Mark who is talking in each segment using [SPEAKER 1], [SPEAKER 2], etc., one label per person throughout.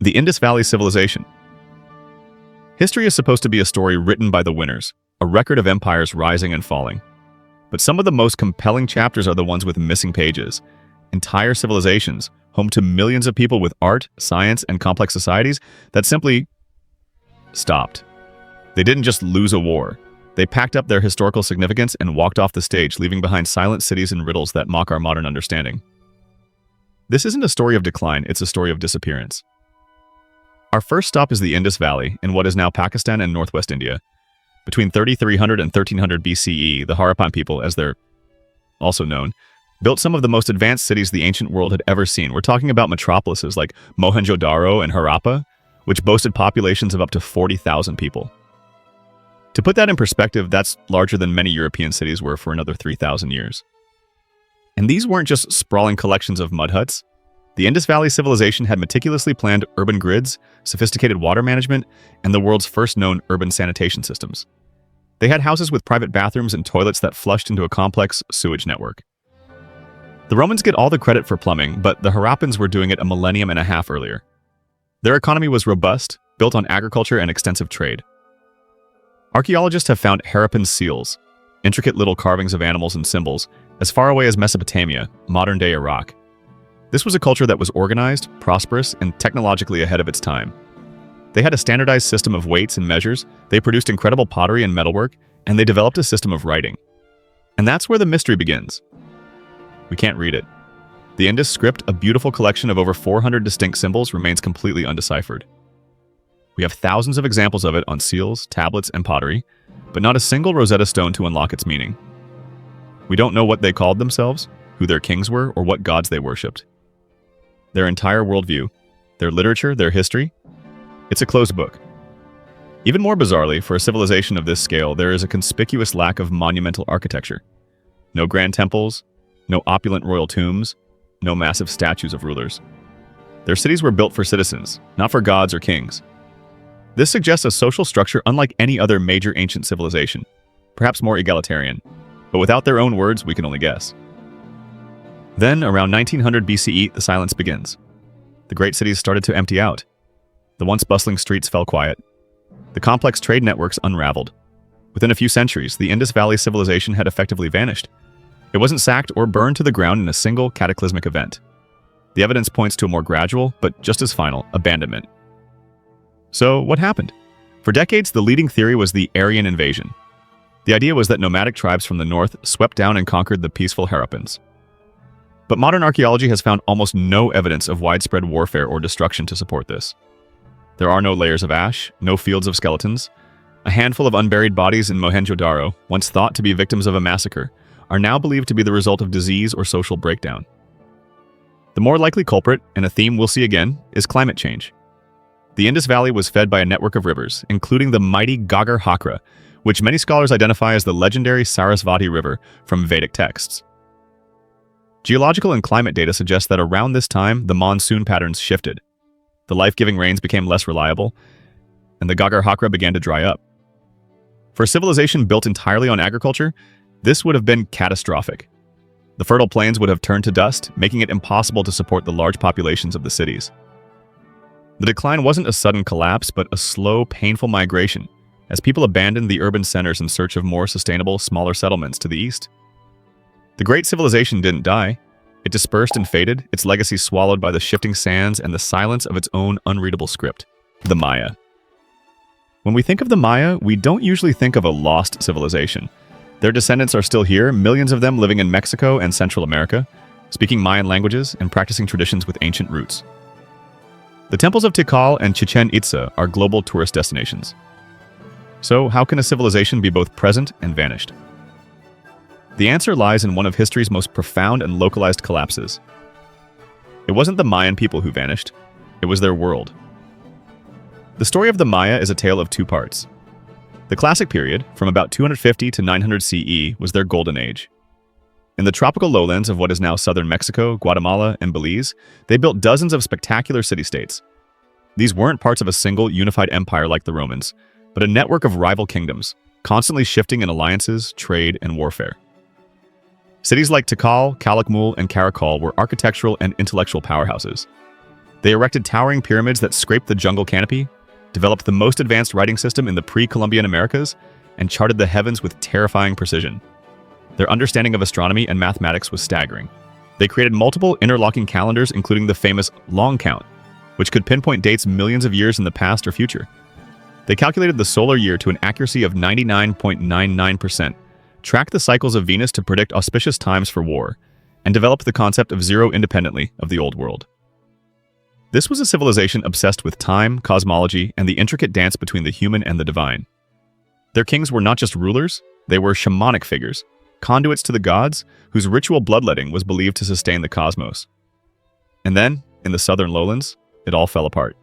[SPEAKER 1] The Indus Valley Civilization. History is supposed to be a story written by the winners, a record of empires rising and falling. But some of the most compelling chapters are the ones with missing pages. Entire civilizations, home to millions of people with art, science, and complex societies that simply stopped. They didn't just lose a war. They packed up their historical significance and walked off the stage, leaving behind silent cities and riddles that mock our modern understanding. This isn't a story of decline, it's a story of disappearance. Our first stop is the Indus Valley, in what is now Pakistan and northwest India. Between 3300 and 1300 BCE, the Harappan people, as they're also known, built some of the most advanced cities the ancient world had ever seen. We're talking about metropolises like Mohenjo-Daro and Harappa, which boasted populations of up to 40,000 people. To put that in perspective, that's larger than many European cities were for another 3,000 years. And these weren't just sprawling collections of mud huts. The Indus Valley Civilization had meticulously planned urban grids, sophisticated water management, and the world's first known urban sanitation systems. They had houses with private bathrooms and toilets that flushed into a complex sewage network. The Romans get all the credit for plumbing, but the Harappans were doing it a millennium and a half earlier. Their economy was robust, built on agriculture and extensive trade. Archaeologists have found Harappan seals, intricate little carvings of animals and symbols, as far away as Mesopotamia, modern-day Iraq. This was a culture that was organized, prosperous, and technologically ahead of its time. They had a standardized system of weights and measures, they produced incredible pottery and metalwork, and they developed a system of writing. And that's where the mystery begins. We can't read it. The Indus script, a beautiful collection of over 400 distinct symbols, remains completely undeciphered. We have thousands of examples of it on seals, tablets, and pottery, but not a single Rosetta Stone to unlock its meaning. We don't know what they called themselves, who their kings were, or what gods they worshipped. Their entire worldview, their literature, their history, it's a closed book. Even more bizarrely, for a civilization of this scale, there is a conspicuous lack of monumental architecture. No grand temples, no opulent royal tombs, no massive statues of rulers. Their cities were built for citizens, not for gods or kings. This suggests a social structure unlike any other major ancient civilization, perhaps more egalitarian, but without their own words, we can only guess. Then, around 1900 BCE, the silence begins. The great cities started to empty out. The once bustling streets fell quiet. The complex trade networks unraveled. Within a few centuries, the Indus Valley Civilization had effectively vanished. It wasn't sacked or burned to the ground in a single cataclysmic event. The evidence points to a more gradual, but just as final, abandonment. So, what happened? For decades, the leading theory was the Aryan invasion. The idea was that nomadic tribes from the north swept down and conquered the peaceful Harappans. But modern archaeology has found almost no evidence of widespread warfare or destruction to support this. There are no layers of ash, no fields of skeletons. A handful of unburied bodies in Mohenjo-Daro, once thought to be victims of a massacre, are now believed to be the result of disease or social breakdown. The more likely culprit, and a theme we'll see again, is climate change. The Indus Valley was fed by a network of rivers, including the mighty Ghaggar Hakra, which many scholars identify as the legendary Sarasvati River from Vedic texts. Geological and climate data suggest that around this time, the monsoon patterns shifted. The life-giving rains became less reliable, and the Ghaggar Hakra began to dry up. For a civilization built entirely on agriculture, this would have been catastrophic. The fertile plains would have turned to dust, making it impossible to support the large populations of the cities. The decline wasn't a sudden collapse, but a slow, painful migration, as people abandoned the urban centers in search of more sustainable, smaller settlements to the east. The great civilization didn't die. It dispersed and faded, its legacy swallowed by the shifting sands and the silence of its own unreadable script, the Maya. When we think of the Maya, we don't usually think of a lost civilization. Their descendants are still here, millions of them living in Mexico and Central America, speaking Mayan languages and practicing traditions with ancient roots. The temples of Tikal and Chichen Itza are global tourist destinations. So, how can a civilization be both present and vanished? The answer lies in one of history's most profound and localized collapses. It wasn't the Mayan people who vanished, it was their world. The story of the Maya is a tale of two parts. The classic period, from about 250 to 900 CE, was their golden age. In the tropical lowlands of what is now southern Mexico, Guatemala, and Belize, they built dozens of spectacular city-states. These weren't parts of a single unified empire like the Romans, but a network of rival kingdoms, constantly shifting in alliances, trade, and warfare. Cities like Tikal, Calakmul, and Karakol were architectural and intellectual powerhouses. They erected towering pyramids that scraped the jungle canopy, developed the most advanced writing system in the pre-Columbian Americas, and charted the heavens with terrifying precision. Their understanding of astronomy and mathematics was staggering. They created multiple interlocking calendars, including the famous long count, which could pinpoint dates millions of years in the past or future. They calculated the solar year to an accuracy of 99.99%, tracked the cycles of Venus to predict auspicious times for war, and developed the concept of zero independently of the Old World. This was a civilization obsessed with time, cosmology, and the intricate dance between the human and the divine. Their kings were not just rulers, they were shamanic figures, conduits to the gods, whose ritual bloodletting was believed to sustain the cosmos. And then, in the southern lowlands, it all fell apart.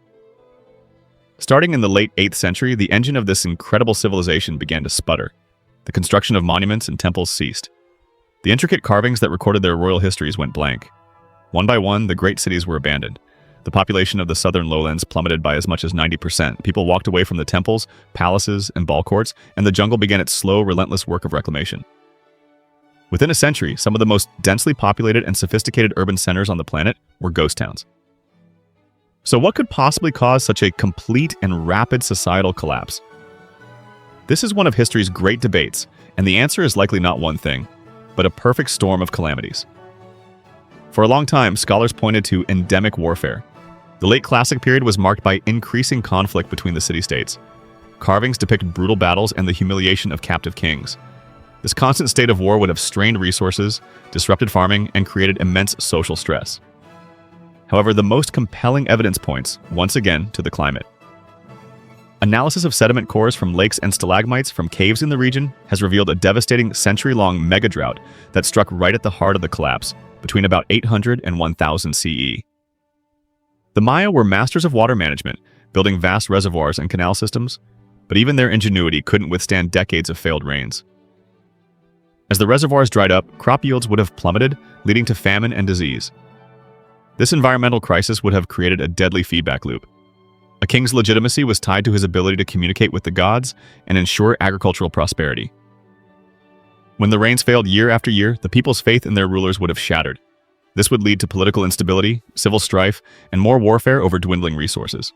[SPEAKER 1] Starting in the late 8th century, the engine of this incredible civilization began to sputter. The construction of monuments and temples ceased. The intricate carvings that recorded their royal histories went blank. One by one, the great cities were abandoned. The population of the southern lowlands plummeted by as much as 90%. People walked away from the temples, palaces, and ball courts, and the jungle began its slow, relentless work of reclamation. Within a century, some of the most densely populated and sophisticated urban centers on the planet were ghost towns. So what could possibly cause such a complete and rapid societal collapse? This is one of history's great debates, and the answer is likely not one thing, but a perfect storm of calamities. For a long time, scholars pointed to endemic warfare. The late Classic period was marked by increasing conflict between the city-states. Carvings depict brutal battles and the humiliation of captive kings. This constant state of war would have strained resources, disrupted farming, and created immense social stress. However, the most compelling evidence points, once again, to the climate. Analysis of sediment cores from lakes and stalagmites from caves in the region has revealed a devastating century-long megadrought that struck right at the heart of the collapse, between about 800 and 1000 CE. The Maya were masters of water management, building vast reservoirs and canal systems, but even their ingenuity couldn't withstand decades of failed rains. As the reservoirs dried up, crop yields would have plummeted, leading to famine and disease. This environmental crisis would have created a deadly feedback loop. A king's legitimacy was tied to his ability to communicate with the gods and ensure agricultural prosperity. When the rains failed year after year, the people's faith in their rulers would have shattered. This would lead to political instability, civil strife, and more warfare over dwindling resources.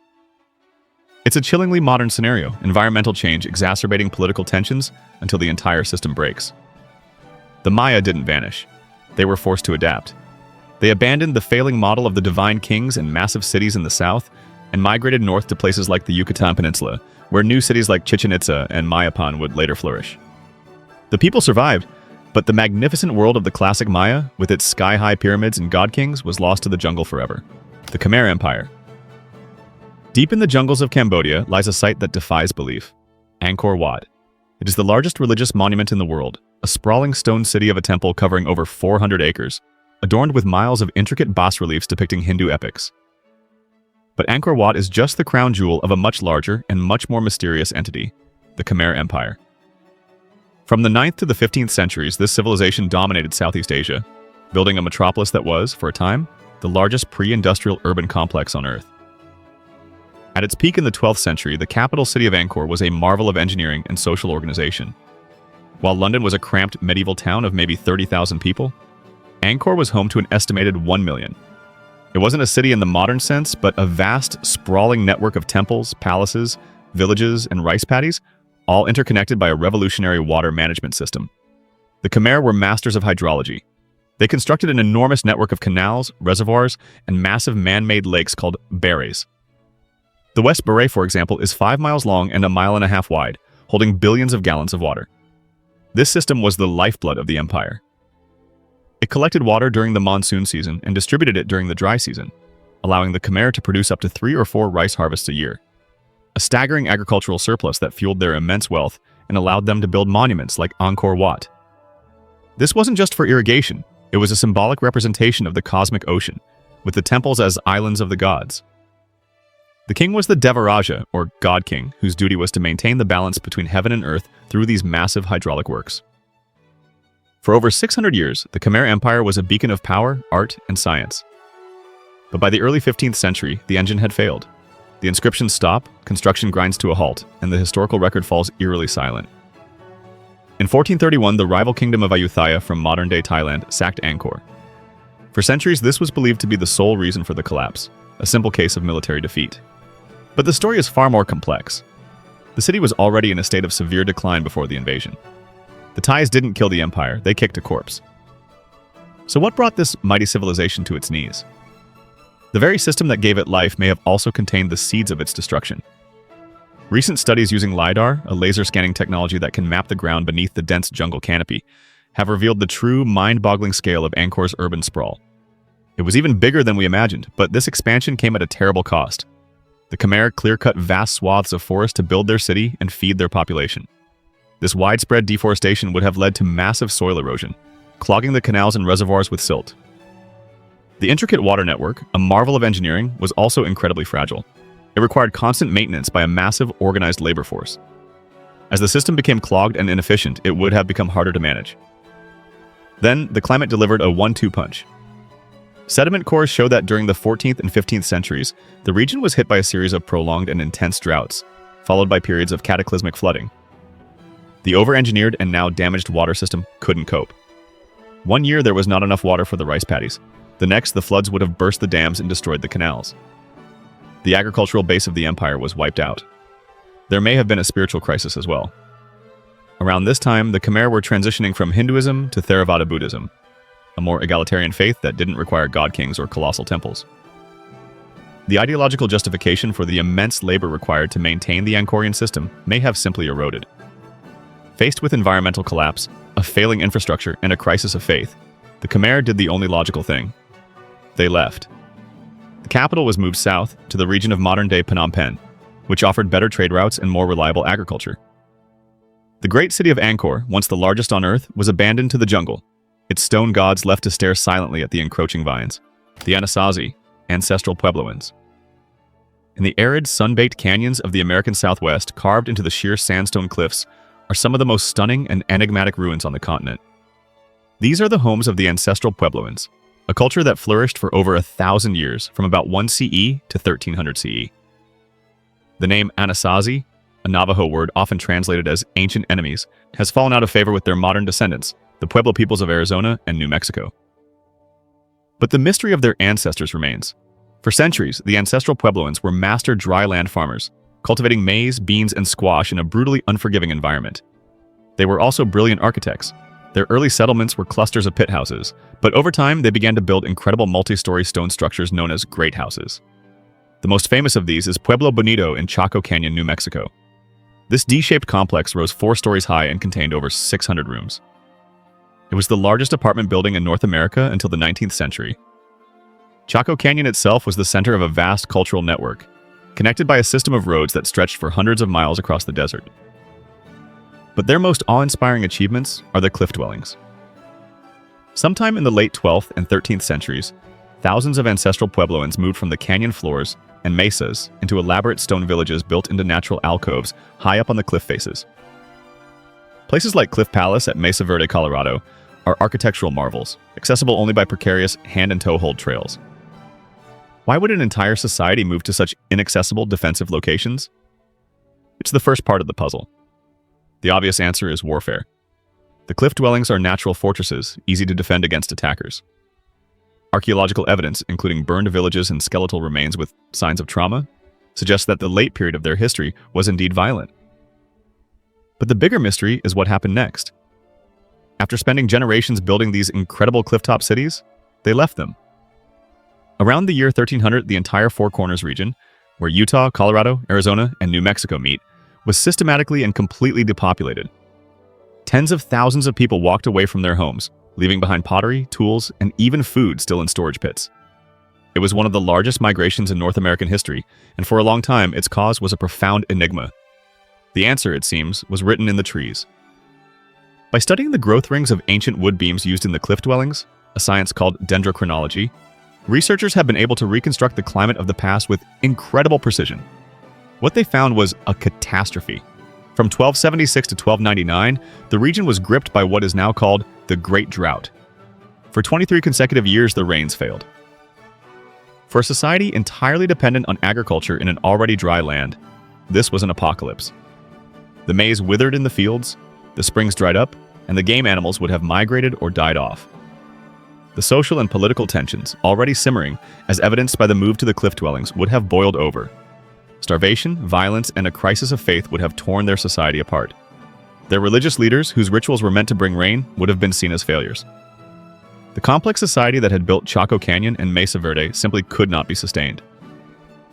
[SPEAKER 1] It's a chillingly modern scenario, environmental change exacerbating political tensions until the entire system breaks. The Maya didn't vanish. They were forced to adapt. They abandoned the failing model of the divine kings and massive cities in the south and migrated north to places like the Yucatan Peninsula, where new cities like Chichen Itza and Mayapan would later flourish. The people survived, but the magnificent world of the classic Maya, with its sky-high pyramids and god kings, was lost to the jungle forever. The Khmer Empire. Deep in the jungles of Cambodia lies a site that defies belief, Angkor Wat. It is the largest religious monument in the world, a sprawling stone city of a temple covering over 400 acres, adorned with miles of intricate bas-reliefs depicting Hindu epics. But Angkor Wat is just the crown jewel of a much larger and much more mysterious entity, the Khmer Empire. From the 9th to the 15th centuries, this civilization dominated Southeast Asia, building a metropolis that was, for a time, the largest pre-industrial urban complex on Earth. At its peak in the 12th century, the capital city of Angkor was a marvel of engineering and social organization. While London was a cramped medieval town of maybe 30,000 people, Angkor was home to an estimated 1 million. It wasn't a city in the modern sense, but a vast, sprawling network of temples, palaces, villages, and rice paddies, all interconnected by a revolutionary water management system. The Khmer were masters of hydrology. They constructed an enormous network of canals, reservoirs, and massive man-made lakes called bares. The West Baray, for example, is 5 miles long and 1.5 miles wide, holding billions of gallons of water. This system was the lifeblood of the empire. It collected water during the monsoon season and distributed it during the dry season, allowing the Khmer to produce up to 3 or 4 rice harvests a year. A staggering agricultural surplus that fueled their immense wealth and allowed them to build monuments like Angkor Wat. This wasn't just for irrigation, it was a symbolic representation of the cosmic ocean, with the temples as islands of the gods. The king was the Devaraja, or God King, whose duty was to maintain the balance between heaven and earth through these massive hydraulic works. For over 600 years, the Khmer Empire was a beacon of power, art, and science. But by the early 15th century, the engine had failed. The inscriptions stop, construction grinds to a halt, and the historical record falls eerily silent. In 1431, the rival kingdom of Ayutthaya from modern-day Thailand sacked Angkor. For centuries, this was believed to be the sole reason for the collapse. a simple case of military defeat. But the story is far more complex. The city was already in a state of severe decline before the invasion. The Thais didn't kill the empire, they kicked a corpse. So what brought this mighty civilization to its knees? The very system that gave it life may have also contained the seeds of its destruction. Recent studies using LiDAR, a laser scanning technology that can map the ground beneath the dense jungle canopy, have revealed the true mind-boggling scale of Angkor's urban sprawl. It was even bigger than we imagined, but this expansion came at a terrible cost. The Khmer clear-cut vast swaths of forest to build their city and feed their population. This widespread deforestation would have led to massive soil erosion, clogging the canals and reservoirs with silt. The intricate water network, a marvel of engineering, was also incredibly fragile. It required constant maintenance by a massive, organized labor force. As the system became clogged and inefficient, it would have become harder to manage. Then, the climate delivered a 1-2 punch. Sediment cores show that during the 14th and 15th centuries, the region was hit by a series of prolonged and intense droughts, followed by periods of cataclysmic flooding. The over-engineered and now damaged water system couldn't cope. One year there was not enough water for the rice paddies. The next, the floods would have burst the dams and destroyed the canals. The agricultural base of the empire was wiped out. There may have been a spiritual crisis as well. Around this time, the Khmer were transitioning from Hinduism to Theravada Buddhism, a more egalitarian faith that didn't require god-kings or colossal temples. The ideological justification for the immense labor required to maintain the Angkorian system may have simply eroded. Faced with environmental collapse, a failing infrastructure, and a crisis of faith, the Khmer did the only logical thing. They left. The capital was moved south to the region of modern-day Phnom Penh, which offered better trade routes and more reliable agriculture. The great city of Angkor, once the largest on Earth, was abandoned to the jungle, its stone gods left to stare silently at the encroaching vines, the Anasazi, ancestral Puebloans. In the arid, sun-baked canyons of the American Southwest, carved into the sheer sandstone cliffs, are some of the most stunning and enigmatic ruins on the continent. These are the homes of the ancestral Puebloans, a culture that flourished for over 1,000 years, from about 1 CE to 1300 CE. The name Anasazi, a Navajo word often translated as ancient enemies, has fallen out of favor with their modern descendants, the Pueblo peoples of Arizona and New Mexico. But the mystery of their ancestors remains. For centuries, the ancestral Puebloans were master dry land farmers, cultivating maize, beans, and squash in a brutally unforgiving environment. They were also brilliant architects. Their early settlements were clusters of pit houses, but over time they began to build incredible multi-story stone structures known as great houses. The most famous of these is Pueblo Bonito in Chaco Canyon, New Mexico. This D-shaped complex rose 4 stories high and contained over 600 rooms. It was the largest apartment building in North America until the 19th century. Chaco Canyon itself was the center of a vast cultural network, connected by a system of roads that stretched for hundreds of miles across the desert. But their most awe-inspiring achievements are the cliff dwellings. Sometime in the late 12th and 13th centuries, thousands of ancestral Puebloans moved from the canyon floors and mesas into elaborate stone villages built into natural alcoves high up on the cliff faces. Places like Cliff Palace at Mesa Verde, Colorado, are architectural marvels, accessible only by precarious hand and toe hold trails. Why would an entire society move to such inaccessible defensive locations? It's the first part of the puzzle. The obvious answer is warfare. The cliff dwellings are natural fortresses, easy to defend against attackers. Archaeological evidence, including burned villages and skeletal remains with signs of trauma, suggests that the late period of their history was indeed violent. But the bigger mystery is what happened next. After spending generations building these incredible clifftop cities, they left them. Around the year 1300, the entire Four Corners region, where Utah, Colorado, Arizona, and New Mexico meet, was systematically and completely depopulated. Tens of thousands of people walked away from their homes, leaving behind pottery, tools, and even food still in storage pits. It was one of the largest migrations in North American history, and for a long time, its cause was a profound enigma. The answer, it seems, was written in the trees. By studying the growth rings of ancient wood beams used in the cliff dwellings, a science called dendrochronology, researchers have been able to reconstruct the climate of the past with incredible precision. What they found was a catastrophe. From 1276 to 1299, the region was gripped by what is now called the Great Drought. For 23 consecutive years, the rains failed. For a society entirely dependent on agriculture in an already dry land, this was an apocalypse. The maize withered in the fields, the springs dried up, and the game animals would have migrated or died off. The social and political tensions, already simmering, as evidenced by the move to the cliff dwellings, would have boiled over. Starvation, violence, and a crisis of faith would have torn their society apart. Their religious leaders, whose rituals were meant to bring rain, would have been seen as failures. The complex society that had built Chaco Canyon and Mesa Verde simply could not be sustained.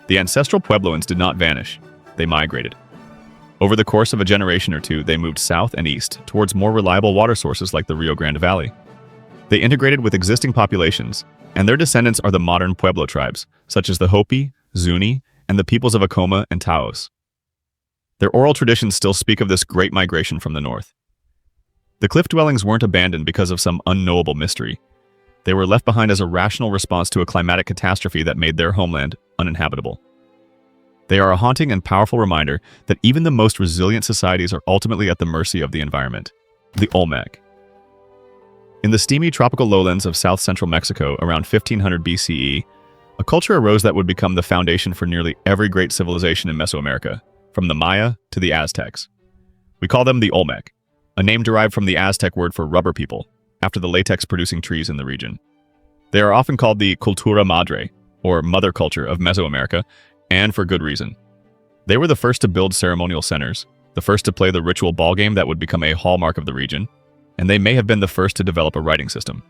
[SPEAKER 1] The ancestral Puebloans did not vanish. They migrated. Over the course of a generation or two, they moved south and east towards more reliable water sources like the Rio Grande Valley. They integrated with existing populations, and their descendants are the modern Pueblo tribes, such as the Hopi, Zuni, and the peoples of Acoma and Taos. Their oral traditions still speak of this great migration from the north. The cliff dwellings weren't abandoned because of some unknowable mystery. They were left behind as a rational response to a climatic catastrophe that made their homeland uninhabitable. They are a haunting and powerful reminder that even the most resilient societies are ultimately at the mercy of the environment. The Olmec. In the steamy tropical lowlands of south-central Mexico around 1500 BCE, a culture arose that would become the foundation for nearly every great civilization in Mesoamerica, from the Maya to the Aztecs. We call them the Olmec, a name derived from the Aztec word for rubber people, after the latex-producing trees in the region. They are often called the Cultura Madre, or mother culture of Mesoamerica, and for good reason. They were the first to build ceremonial centers, the first to play the ritual ballgame that would become a hallmark of the region, and they may have been the first to develop a writing system.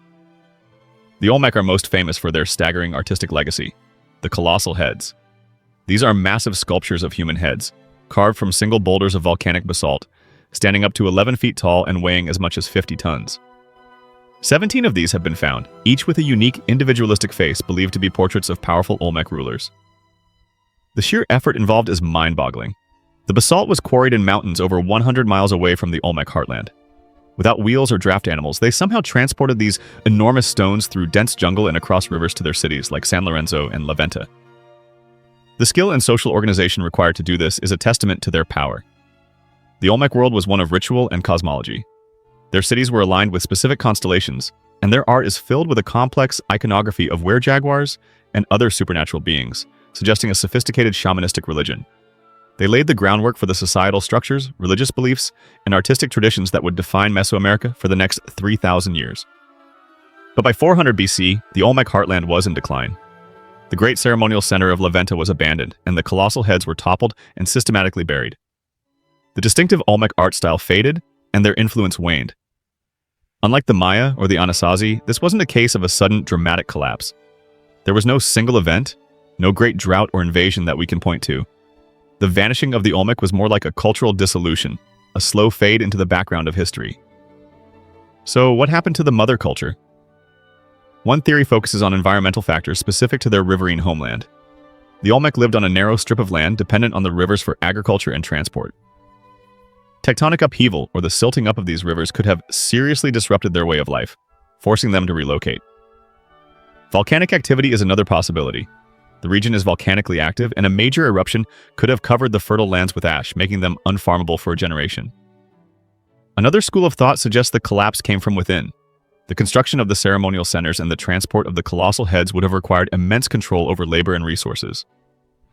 [SPEAKER 1] The Olmec are most famous for their staggering artistic legacy, the colossal heads. These are massive sculptures of human heads, carved from single boulders of volcanic basalt, standing up to 11 feet tall and weighing as much as 50 tons. 17 of these have been found, each with a unique individualistic face believed to be portraits of powerful Olmec rulers. The sheer effort involved is mind-boggling. The basalt was quarried in mountains over 100 miles away from the Olmec heartland. Without wheels or draft animals, they somehow transported these enormous stones through dense jungle and across rivers to their cities like San Lorenzo and La Venta. The skill and social organization required to do this is a testament to their power. The Olmec world was one of ritual and cosmology. Their cities were aligned with specific constellations, and their art is filled with a complex iconography of were-jaguars and other supernatural beings, suggesting a sophisticated shamanistic religion. They laid the groundwork for the societal structures, religious beliefs, and artistic traditions that would define Mesoamerica for the next 3,000 years. But by 400 BC, the Olmec heartland was in decline. The great ceremonial center of La Venta was abandoned, and the colossal heads were toppled and systematically buried. The distinctive Olmec art style faded, and their influence waned. Unlike the Maya or the Anasazi, this wasn't a case of a sudden, dramatic collapse. There was no single event, no great drought or invasion that we can point to. The vanishing of the Olmec was more like a cultural dissolution, a slow fade into the background of history. So what happened to the mother culture? One theory focuses on environmental factors specific to their riverine homeland. The Olmec lived on a narrow strip of land dependent on the rivers for agriculture and transport. Tectonic upheaval, or the silting up of these rivers, could have seriously disrupted their way of life, forcing them to relocate. Volcanic activity is another possibility. The region is volcanically active, and a major eruption could have covered the fertile lands with ash, making them unfarmable for a generation. Another school of thought suggests the collapse came from within. The construction of the ceremonial centers and the transport of the colossal heads would have required immense control over labor and resources.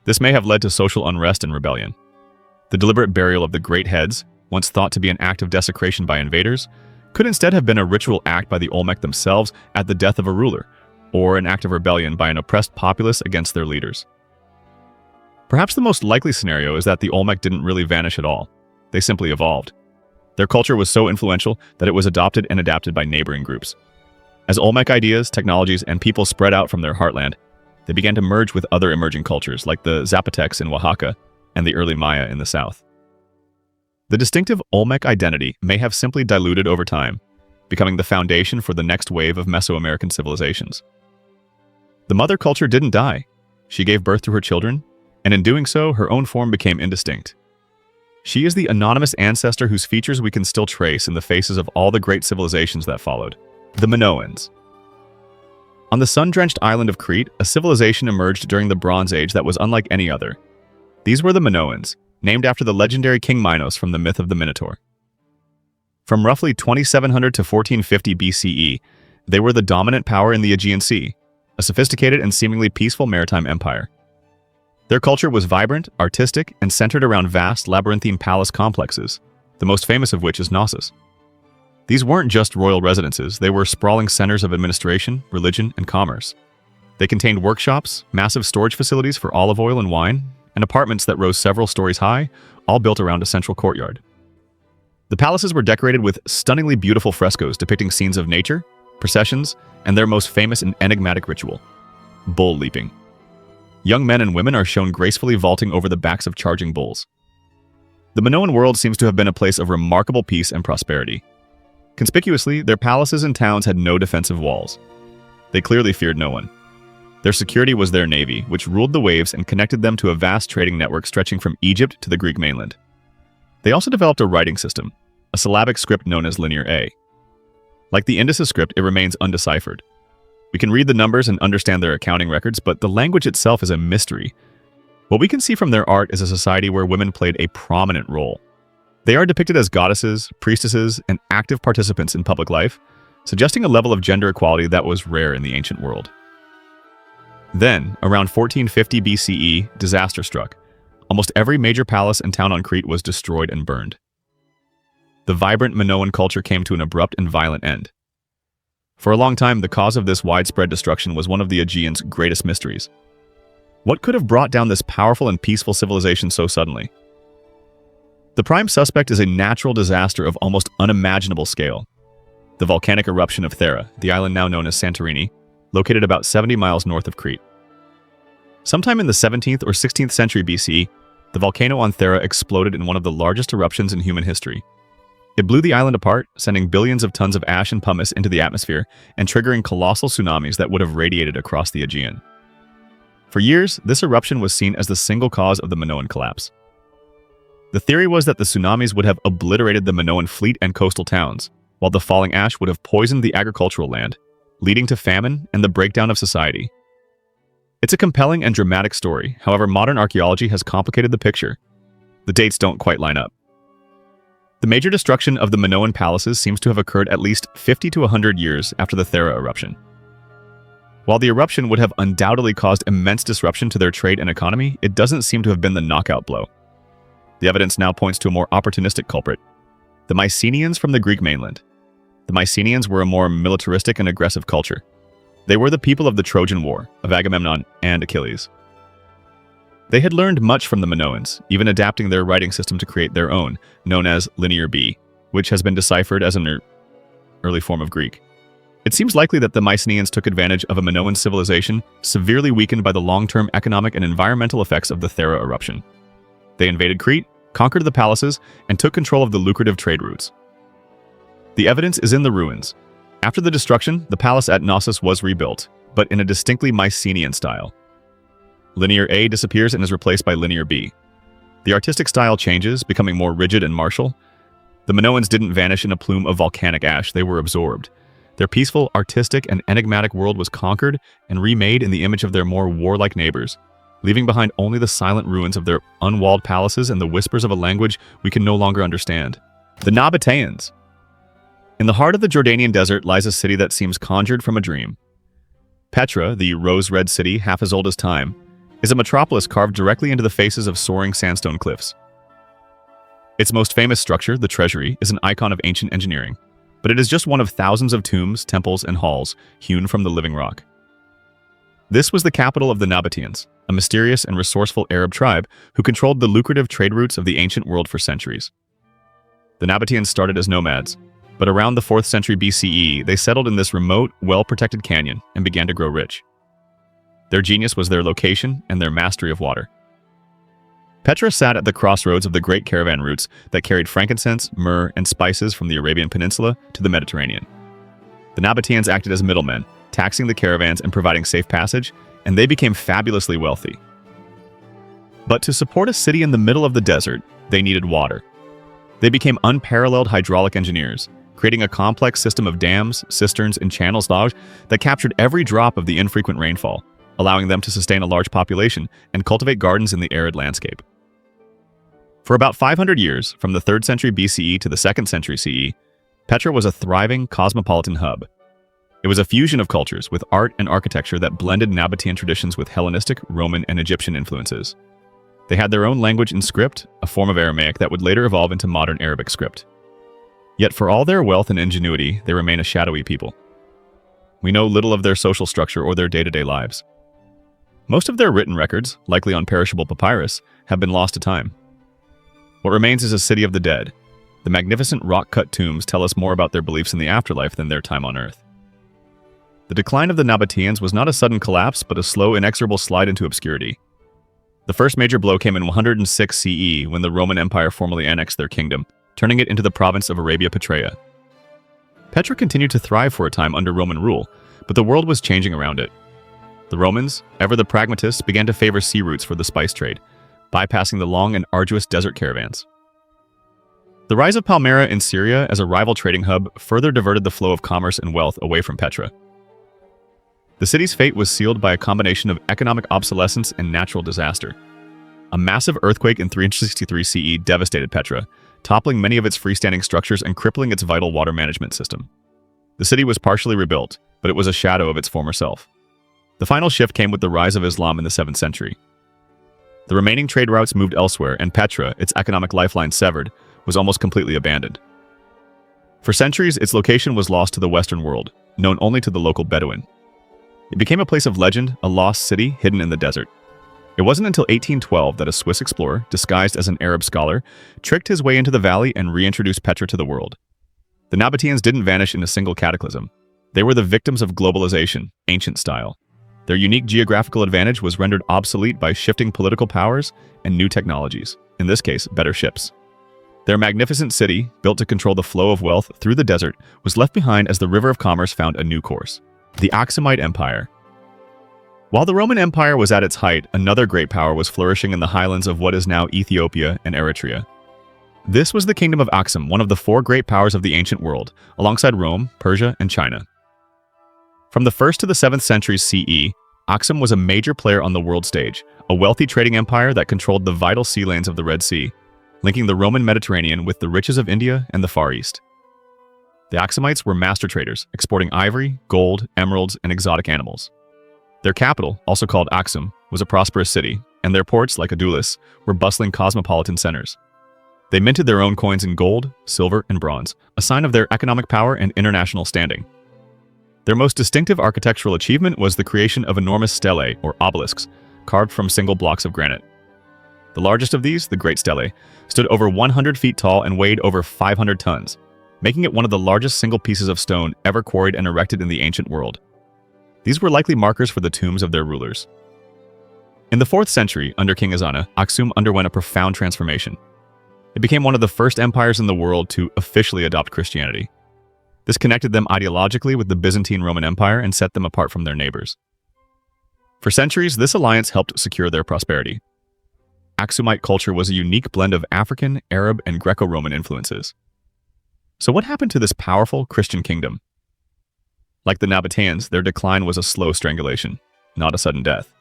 [SPEAKER 1] This may have led to social unrest and rebellion. The deliberate burial of the great heads, once thought to be an act of desecration by invaders, could instead have been a ritual act by the Olmec themselves at the death of a ruler, or an act of rebellion by an oppressed populace against their leaders. Perhaps the most likely scenario is that the Olmec didn't really vanish at all. They simply evolved. Their culture was so influential that it was adopted and adapted by neighboring groups. As Olmec ideas, technologies, and people spread out from their heartland, they began to merge with other emerging cultures like the Zapotecs in Oaxaca and the early Maya in the south. The distinctive Olmec identity may have simply diluted over time, becoming the foundation for the next wave of Mesoamerican civilizations. The mother culture didn't die. She gave birth to her children, and in doing so, her own form became indistinct. She is the anonymous ancestor whose features we can still trace in the faces of all the great civilizations that followed. The Minoans. On the sun-drenched island of Crete, a civilization emerged during the Bronze Age that was unlike any other. These were the Minoans, named after the legendary King Minos from the myth of the Minotaur. From roughly 2700 to 1450 BCE, they were the dominant power in the Aegean Sea, a sophisticated and seemingly peaceful maritime empire. Their culture was vibrant, artistic, and centered around vast labyrinthine palace complexes, the most famous of which is Knossos. These weren't just royal residences, they were sprawling centers of administration, religion, and commerce. They contained workshops, massive storage facilities for olive oil and wine, and apartments that rose several stories high, all built around a central courtyard. The palaces were decorated with stunningly beautiful frescoes depicting scenes of nature, processions, and their most famous and enigmatic ritual, bull leaping. Young men and women are shown gracefully vaulting over the backs of charging bulls. The Minoan world seems to have been a place of remarkable peace and prosperity. Conspicuously, their palaces and towns had no defensive walls. They clearly feared no one. Their security was their navy, which ruled the waves and connected them to a vast trading network stretching from Egypt to the Greek mainland. They also developed a writing system, a syllabic script known as Linear A. Like the Indus script, it remains undeciphered. We can read the numbers and understand their accounting records, but the language itself is a mystery. What we can see from their art is a society where women played a prominent role. They are depicted as goddesses, priestesses, and active participants in public life, suggesting a level of gender equality that was rare in the ancient world. Then, around 1450 BCE, disaster struck. Almost every major palace and town on Crete was destroyed and burned. The vibrant Minoan culture came to an abrupt and violent end. For a long time, the cause of this widespread destruction was one of the Aegeans' greatest mysteries. What could have brought down this powerful and peaceful civilization so suddenly? The prime suspect is a natural disaster of almost unimaginable scale. The volcanic eruption of Thera, the island now known as Santorini, located about 70 miles north of Crete. Sometime in the 17th or 16th century BC, the volcano on Thera exploded in one of the largest eruptions in human history. It blew the island apart, sending billions of tons of ash and pumice into the atmosphere and triggering colossal tsunamis that would have radiated across the Aegean. For years, this eruption was seen as the single cause of the Minoan collapse. The theory was that the tsunamis would have obliterated the Minoan fleet and coastal towns, while the falling ash would have poisoned the agricultural land, leading to famine and the breakdown of society. It's a compelling and dramatic story, however modern archaeology has complicated the picture. The dates don't quite line up. The major destruction of the Minoan palaces seems to have occurred at least 50 to 100 years after the Thera eruption. While the eruption would have undoubtedly caused immense disruption to their trade and economy, it doesn't seem to have been the knockout blow. The evidence now points to a more opportunistic culprit, the Mycenaeans from the Greek mainland. The Mycenaeans were a more militaristic and aggressive culture. They were the people of the Trojan War, of Agamemnon and Achilles. They had learned much from the Minoans, even adapting their writing system to create their own, known as Linear B, which has been deciphered as an early form of Greek. It seems likely that the Mycenaeans took advantage of a Minoan civilization severely weakened by the long-term economic and environmental effects of the Thera eruption. They invaded Crete, conquered the palaces, and took control of the lucrative trade routes. The evidence is in the ruins. After the destruction, the palace at Knossos was rebuilt, but in a distinctly Mycenaean style. Linear A disappears and is replaced by Linear B. The artistic style changes, becoming more rigid and martial. The Minoans didn't vanish in a plume of volcanic ash, they were absorbed. Their peaceful, artistic, and enigmatic world was conquered and remade in the image of their more warlike neighbors, leaving behind only the silent ruins of their unwalled palaces and the whispers of a language we can no longer understand. The Nabateans. In the heart of the Jordanian desert lies a city that seems conjured from a dream. Petra, the rose-red city half as old as time, is a metropolis carved directly into the faces of soaring sandstone cliffs. Its most famous structure, the treasury, is an icon of ancient engineering, but it is just one of thousands of tombs, temples, and halls hewn from the living rock. This was the capital of the Nabateans, a mysterious and resourceful Arab tribe who controlled the lucrative trade routes of the ancient world for centuries. The Nabateans started as nomads, but around the 4th century BCE, they settled in this remote, well-protected canyon and began to grow rich. Their genius was their location and their mastery of water. Petra sat at the crossroads of the great caravan routes that carried frankincense, myrrh, and spices from the Arabian Peninsula to the Mediterranean. The Nabateans acted as middlemen, taxing the caravans and providing safe passage, and they became fabulously wealthy. But to support a city in the middle of the desert, they needed water. They became unparalleled hydraulic engineers, creating a complex system of dams, cisterns, and channels that captured every drop of the infrequent rainfall, allowing them to sustain a large population and cultivate gardens in the arid landscape. For about 500 years, from the 3rd century BCE to the 2nd century CE, Petra was a thriving cosmopolitan hub. It was a fusion of cultures with art and architecture that blended Nabatean traditions with Hellenistic, Roman, and Egyptian influences. They had their own language and script, a form of Aramaic that would later evolve into modern Arabic script. Yet for all their wealth and ingenuity, they remain a shadowy people. We know little of their social structure or their day-to-day lives. Most of their written records, likely on perishable papyrus, have been lost to time. What remains is a city of the dead. The magnificent rock-cut tombs tell us more about their beliefs in the afterlife than their time on Earth. The decline of the Nabateans was not a sudden collapse, but a slow, inexorable slide into obscurity. The first major blow came in 106 CE when the Roman Empire formally annexed their kingdom, turning it into the province of Arabia Petraea. Petra continued to thrive for a time under Roman rule, but the world was changing around it. The Romans, ever the pragmatists, began to favor sea routes for the spice trade, bypassing the long and arduous desert caravans. The rise of Palmyra in Syria as a rival trading hub further diverted the flow of commerce and wealth away from Petra. The city's fate was sealed by a combination of economic obsolescence and natural disaster. A massive earthquake in 363 CE devastated Petra, toppling many of its freestanding structures and crippling its vital water management system. The city was partially rebuilt, but it was a shadow of its former self. The final shift came with the rise of Islam in the 7th century. The remaining trade routes moved elsewhere, and Petra, its economic lifeline severed, was almost completely abandoned. For centuries, its location was lost to the Western world, known only to the local Bedouin. It became a place of legend, a lost city hidden in the desert. It wasn't until 1812 that a Swiss explorer, disguised as an Arab scholar, tricked his way into the valley and reintroduced Petra to the world. The Nabateans didn't vanish in a single cataclysm. They were the victims of globalization, ancient style. Their unique geographical advantage was rendered obsolete by shifting political powers and new technologies, in this case, better ships. Their magnificent city, built to control the flow of wealth through the desert, was left behind as the river of commerce found a new course. The Aksumite Empire. While the Roman Empire was at its height, another great power was flourishing in the highlands of what is now Ethiopia and Eritrea. This was the kingdom of Aksum, one of the 4 great powers of the ancient world, alongside Rome, Persia, and China. From the 1st to the 7th centuries CE, Aksum was a major player on the world stage, a wealthy trading empire that controlled the vital sea lanes of the Red Sea, linking the Roman Mediterranean with the riches of India and the Far East. The Aksumites were master traders, exporting ivory, gold, emeralds, and exotic animals. Their capital, also called Aksum, was a prosperous city, and their ports, like Adulis, were bustling cosmopolitan centers. They minted their own coins in gold, silver, and bronze, a sign of their economic power and international standing. Their most distinctive architectural achievement was the creation of enormous stelae, or obelisks, carved from single blocks of granite. The largest of these, the Great Stele, stood over 100 feet tall and weighed over 500 tons, making it one of the largest single pieces of stone ever quarried and erected in the ancient world. These were likely markers for the tombs of their rulers. In the 4th century, under King Ezana, Aksum underwent a profound transformation. It became one of the first empires in the world to officially adopt Christianity. This connected them ideologically with the Byzantine Roman Empire and set them apart from their neighbors. For centuries, this alliance helped secure their prosperity. Aksumite culture was a unique blend of African, Arab, and Greco-Roman influences. So what happened to this powerful Christian kingdom? Like the Nabateans, their decline was a slow strangulation, not a sudden death.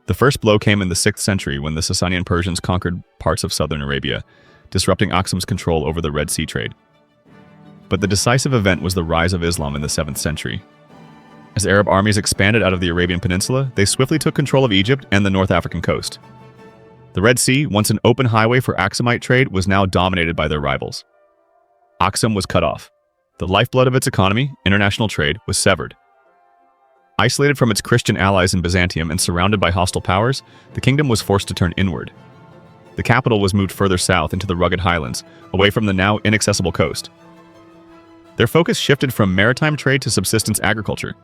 [SPEAKER 1] The first blow came in the 6th century when the Sasanian Persians conquered parts of southern Arabia, disrupting Aksum's control over the Red Sea trade. But the decisive event was the rise of Islam in the 7th century. As Arab armies expanded out of the Arabian Peninsula, they swiftly took control of Egypt and the North African coast. The Red Sea, once an open highway for Aksumite trade, was now dominated by their rivals. Aksum was cut off. The lifeblood of its economy, international trade, was severed. Isolated from its Christian allies in Byzantium and surrounded by hostile powers, the kingdom was forced to turn inward. The capital was moved further south into the rugged highlands, away from the now inaccessible coast. Their focus shifted from maritime trade to subsistence agriculture.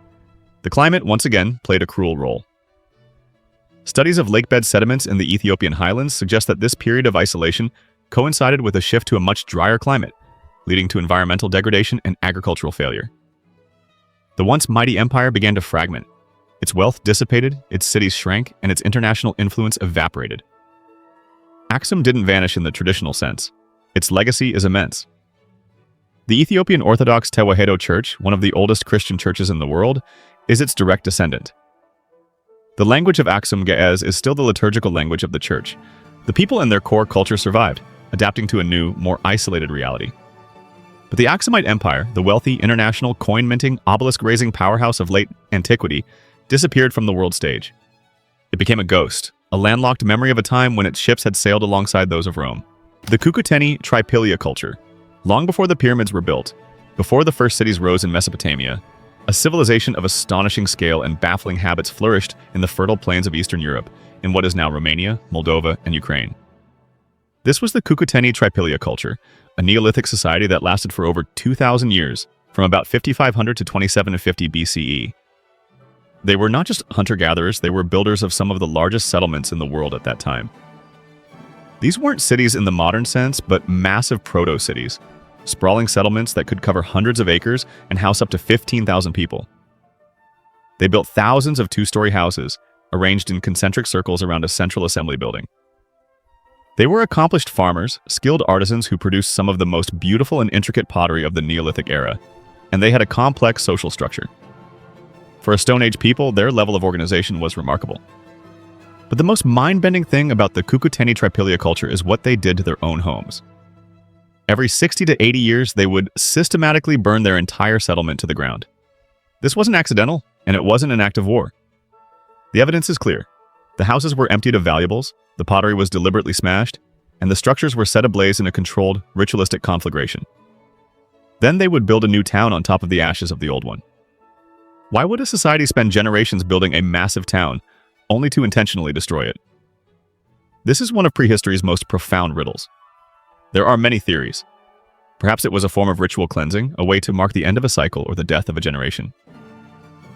[SPEAKER 1] The climate, once again, played a cruel role. Studies of lakebed sediments in the Ethiopian highlands suggest that this period of isolation coincided with a shift to a much drier climate, leading to environmental degradation and agricultural failure. The once mighty empire began to fragment. Its wealth dissipated, its cities shrank, and its international influence evaporated. Aksum didn't vanish in the traditional sense. Its legacy is immense. The Ethiopian Orthodox Tewahedo Church, one of the oldest Christian churches in the world, is its direct descendant. The language of Aksum Ge'ez is still the liturgical language of the church. The people and their core culture survived, adapting to a new, more isolated reality. But the Aksumite Empire, the wealthy, international, coin-minting, obelisk-raising powerhouse of late antiquity, disappeared from the world stage. It became a ghost, a landlocked memory of a time when its ships had sailed alongside those of Rome. The Cucuteni-Trypillia Culture. Long before the pyramids were built, before the first cities rose in Mesopotamia, a civilization of astonishing scale and baffling habits flourished in the fertile plains of Eastern Europe, in what is now Romania, Moldova, and Ukraine. This was the Cucuteni-Trypillia culture, a Neolithic society that lasted for over 2,000 years, from about 5500 to 2750 BCE. They were not just hunter-gatherers, they were builders of some of the largest settlements in the world at that time. These weren't cities in the modern sense, but massive proto-cities, sprawling settlements that could cover hundreds of acres and house up to 15,000 people. They built thousands of two-story houses, arranged in concentric circles around a central assembly building. They were accomplished farmers, skilled artisans who produced some of the most beautiful and intricate pottery of the Neolithic era, and they had a complex social structure. For a Stone Age people, their level of organization was remarkable. But the most mind-bending thing about the Cucuteni-Trypillia culture is what they did to their own homes. Every 60 to 80 years, they would systematically burn their entire settlement to the ground. This wasn't accidental, and it wasn't an act of war. The evidence is clear. The houses were emptied of valuables, the pottery was deliberately smashed, and the structures were set ablaze in a controlled, ritualistic conflagration. Then they would build a new town on top of the ashes of the old one. Why would a society spend generations building a massive town, only to intentionally destroy it? This is one of prehistory's most profound riddles. There are many theories. Perhaps it was a form of ritual cleansing, a way to mark the end of a cycle or the death of a generation.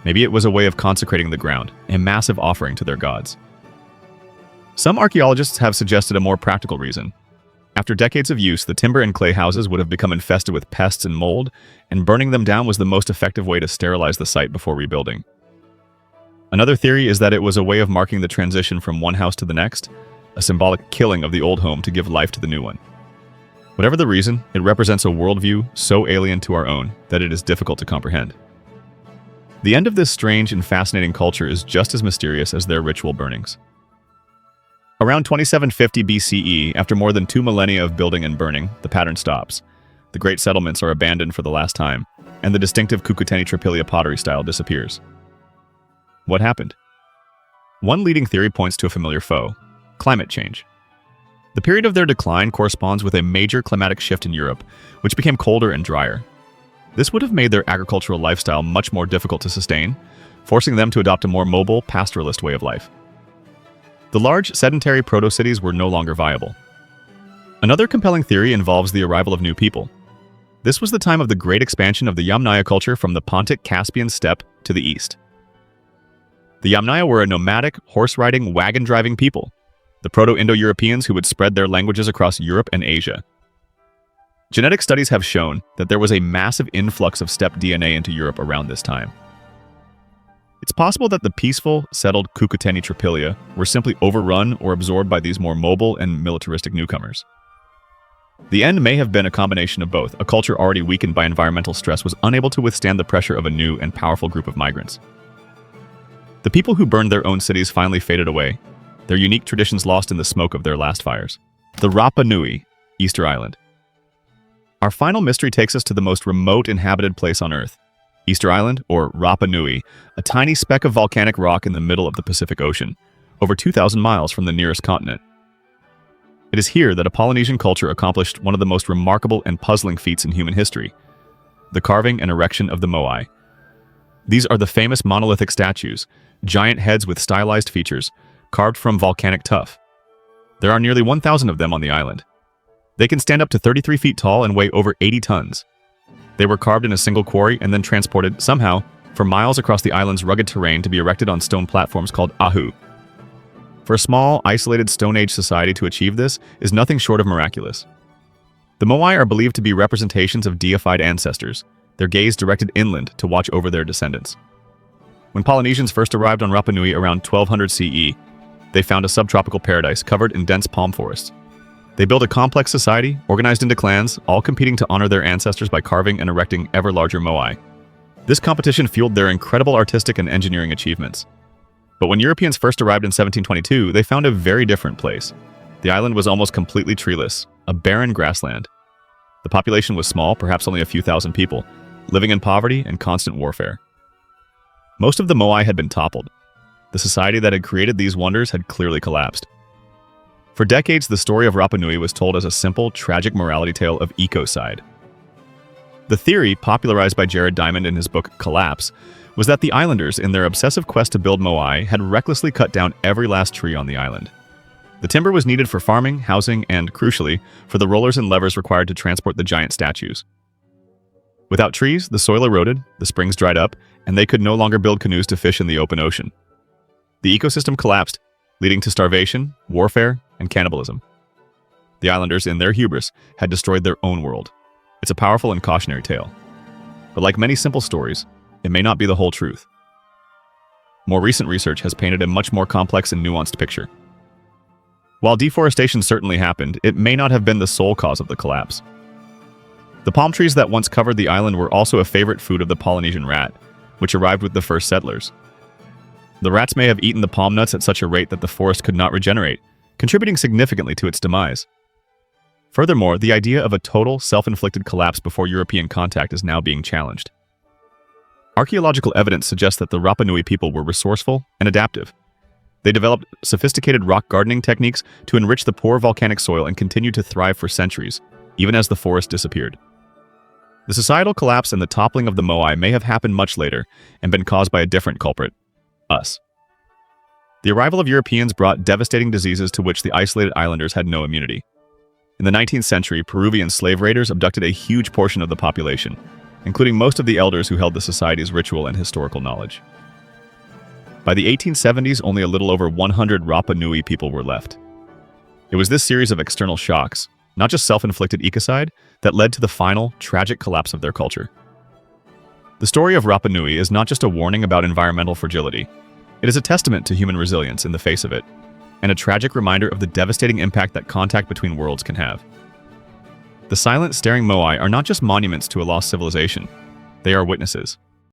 [SPEAKER 1] Maybe it was a way of consecrating the ground, a massive offering to their gods. Some archaeologists have suggested a more practical reason. After decades of use, the timber and clay houses would have become infested with pests and mold, and burning them down was the most effective way to sterilize the site before rebuilding. Another theory is that it was a way of marking the transition from one house to the next, a symbolic killing of the old home to give life to the new one. Whatever the reason, it represents a worldview so alien to our own that it is difficult to comprehend. The end of this strange and fascinating culture is just as mysterious as their ritual burnings. Around 2750 BCE, after more than 2 millennia of building and burning, the pattern stops. The great settlements are abandoned for the last time, and the distinctive Cucuteni-Trypillia pottery style disappears. What happened? One leading theory points to a familiar foe: climate change. The period of their decline corresponds with a major climatic shift in Europe, which became colder and drier. This would have made their agricultural lifestyle much more difficult to sustain, forcing them to adopt a more mobile, pastoralist way of life. The large, sedentary proto-cities were no longer viable. Another compelling theory involves the arrival of new people. This was the time of the great expansion of the Yamnaya culture from the Pontic-Caspian steppe to the east. The Yamnaya were a nomadic, horse-riding, wagon-driving people, the Proto-Indo-Europeans who would spread their languages across Europe and Asia. Genetic studies have shown that there was a massive influx of steppe DNA into Europe around this time. It's possible that the peaceful, settled Cucuteni-Trypillia were simply overrun or absorbed by these more mobile and militaristic newcomers. The end may have been a combination of both. A culture already weakened by environmental stress was unable to withstand the pressure of a new and powerful group of migrants. The people who burned their own cities finally faded away, their unique traditions lost in the smoke of their last fires. The Rapa Nui, Easter Island. Our final mystery takes us to the most remote inhabited place on Earth, Easter Island, or Rapa Nui, a tiny speck of volcanic rock in the middle of the Pacific Ocean, over 2,000 miles from the nearest continent. It is here that a Polynesian culture accomplished one of the most remarkable and puzzling feats in human history: the carving and erection of the moai. These are the famous monolithic statues, giant heads with stylized features, carved from volcanic tuff. There are nearly 1,000 of them on the island. They can stand up to 33 feet tall and weigh over 80 tons. They were carved in a single quarry and then transported, somehow, for miles across the island's rugged terrain to be erected on stone platforms called ahu. For a small, isolated Stone Age society to achieve this is nothing short of miraculous. The moai are believed to be representations of deified ancestors, their gaze directed inland to watch over their descendants. When Polynesians first arrived on Rapa Nui around 1200 CE, they found a subtropical paradise covered in dense palm forests. They built a complex society, organized into clans, all competing to honor their ancestors by carving and erecting ever larger moai. This competition fueled their incredible artistic and engineering achievements. But when Europeans first arrived in 1722, they found a very different place. The island was almost completely treeless, a barren grassland. The population was small, perhaps only a few thousand people, living in poverty and constant warfare. Most of the moai had been toppled. The society that had created these wonders had clearly collapsed. For decades, the story of Rapa Nui was told as a simple, tragic morality tale of ecocide. The theory, popularized by Jared Diamond in his book Collapse, was that the islanders, in their obsessive quest to build Moai, had recklessly cut down every last tree on the island. The timber was needed for farming, housing, and, crucially, for the rollers and levers required to transport the giant statues. Without trees, the soil eroded, the springs dried up, and they could no longer build canoes to fish in the open ocean. The ecosystem collapsed, leading to starvation, warfare, and cannibalism. The islanders, in their hubris, had destroyed their own world. It's a powerful and cautionary tale. But like many simple stories, it may not be the whole truth. More recent research has painted a much more complex and nuanced picture. While deforestation certainly happened, it may not have been the sole cause of the collapse. The palm trees that once covered the island were also a favorite food of the Polynesian rat, which arrived with the first settlers. The rats may have eaten the palm nuts at such a rate that the forest could not regenerate, contributing significantly to its demise. Furthermore, the idea of a total, self-inflicted collapse before European contact is now being challenged. Archaeological evidence suggests that the Rapa Nui people were resourceful and adaptive. They developed sophisticated rock gardening techniques to enrich the poor volcanic soil and continued to thrive for centuries, even as the forest disappeared. The societal collapse and the toppling of the Moai may have happened much later and been caused by a different culprit: us. The arrival of Europeans brought devastating diseases to which the isolated islanders had no immunity. In the 19th century, Peruvian slave raiders abducted a huge portion of the population, including most of the elders who held the society's ritual and historical knowledge. By the 1870s, only a little over 100 Rapa Nui people were left. It was this series of external shocks, not just self-inflicted ecocide, that led to the final, tragic collapse of their culture. The story of Rapa Nui is not just a warning about environmental fragility. It is a testament to human resilience in the face of it, and a tragic reminder of the devastating impact that contact between worlds can have. The silent, staring Moai are not just monuments to a lost civilization. They are witnesses.